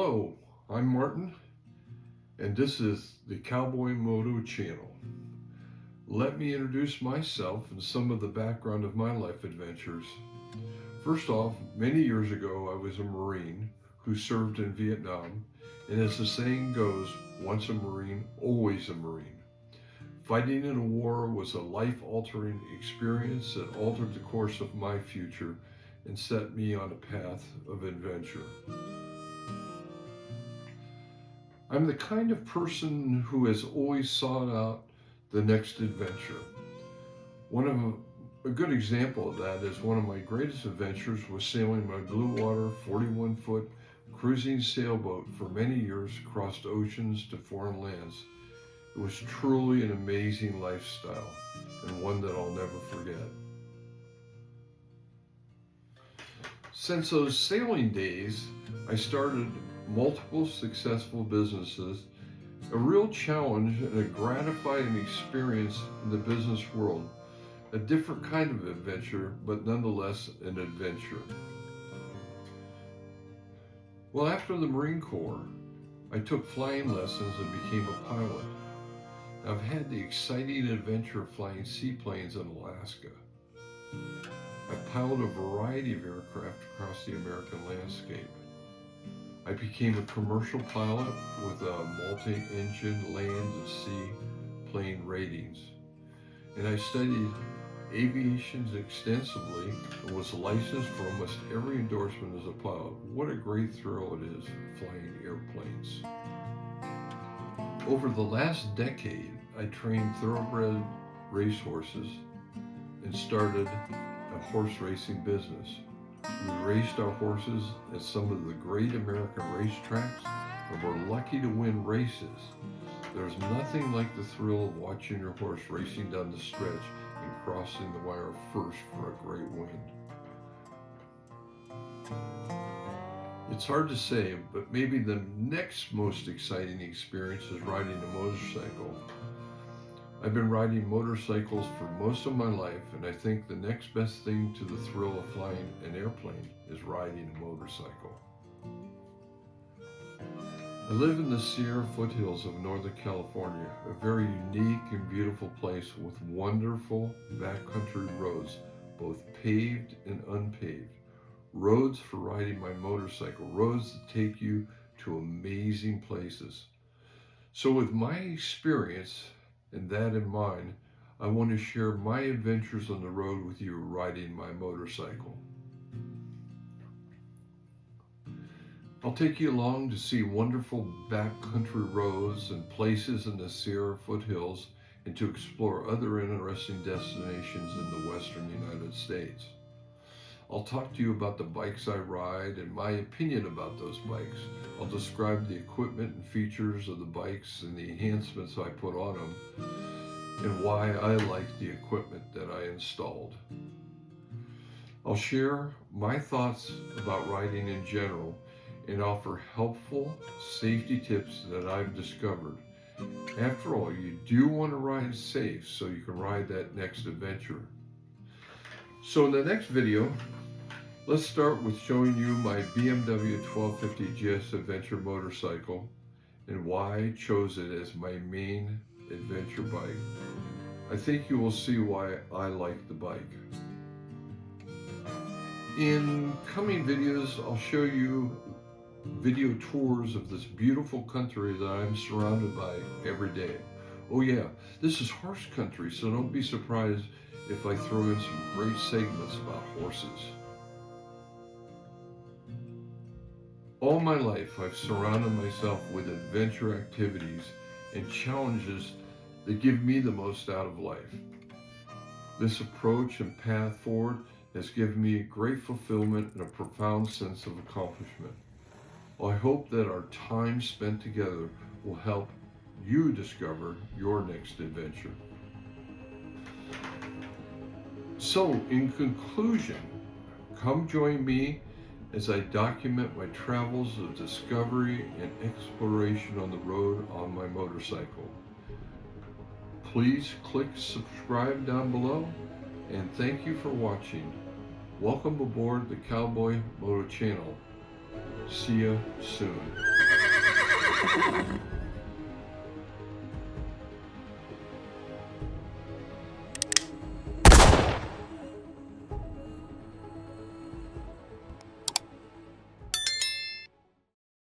Hello, I'm Martin, and this is the Cowboy Moto channel. Let me introduce myself and some of the background of my life adventures. First off, many years ago I was a Marine who served in Vietnam, and as the saying goes, once a Marine, always a Marine. Fighting in a war was a life-altering experience that altered the course of my future and set me on a path of adventure. I'm the kind of person who has always sought out the next adventure. A good example of that is one of my greatest adventures was sailing my blue water 41-foot cruising sailboat for many years across oceans to foreign lands. It was truly an amazing lifestyle and one that I'll never forget. Since those sailing days, I started multiple successful businesses, a real challenge and a gratifying experience in the business world, a different kind of adventure, but nonetheless an adventure. Well, after the Marine Corps, I took flying lessons and became a pilot. I've had the exciting adventure of flying seaplanes in Alaska. I piloted a variety of aircraft across the American landscape. I became a commercial pilot with a multi-engine land and sea plane ratings. And I studied aviation extensively and was licensed for almost every endorsement as a pilot. What a great thrill it is flying airplanes. Over the last decade, I trained thoroughbred racehorses and started a horse racing business. We raced our horses at some of the great American racetracks and were lucky to win races. There's nothing like the thrill of watching your horse racing down the stretch and crossing the wire first for a great win. It's hard to say, but maybe the next most exciting experience is riding a motorcycle. I've been riding motorcycles for most of my life, and I think the next best thing to the thrill of flying an airplane is riding a motorcycle. I live in the Sierra foothills of Northern California, a very unique and beautiful place with wonderful backcountry roads, both paved and unpaved. Roads for riding my motorcycle, roads that take you to amazing places. So with my experience and that in mind, I want to share my adventures on the road with you riding my motorcycle. I'll take you along to see wonderful backcountry roads and places in the Sierra foothills and to explore other interesting destinations in the western United States. I'll talk to you about the bikes I ride and my opinion about those bikes. I'll describe the equipment and features of the bikes and the enhancements I put on them and why I like the equipment that I installed. I'll share my thoughts about riding in general and offer helpful safety tips that I've discovered. After all, you do want to ride safe so you can ride that next adventure. So in the next video, let's start with showing you my BMW 1250 GS Adventure motorcycle and why I chose it as my main adventure bike. I think you will see why I like the bike. In coming videos, I'll show you video tours of this beautiful country that I'm surrounded by every day. Oh yeah, this is horse country, so don't be surprised if I throw in some great segments about horses. All my life, I've surrounded myself with adventure activities and challenges that give me the most out of life. This approach and path forward has given me great fulfillment and a profound sense of accomplishment. I hope that our time spent together will help you discover your next adventure. So, in conclusion, come join me as I document my travels of discovery and exploration on the road on my motorcycle. Please click subscribe down below, and thank you for watching. Welcome aboard the Cowboy Moto channel. See you soon.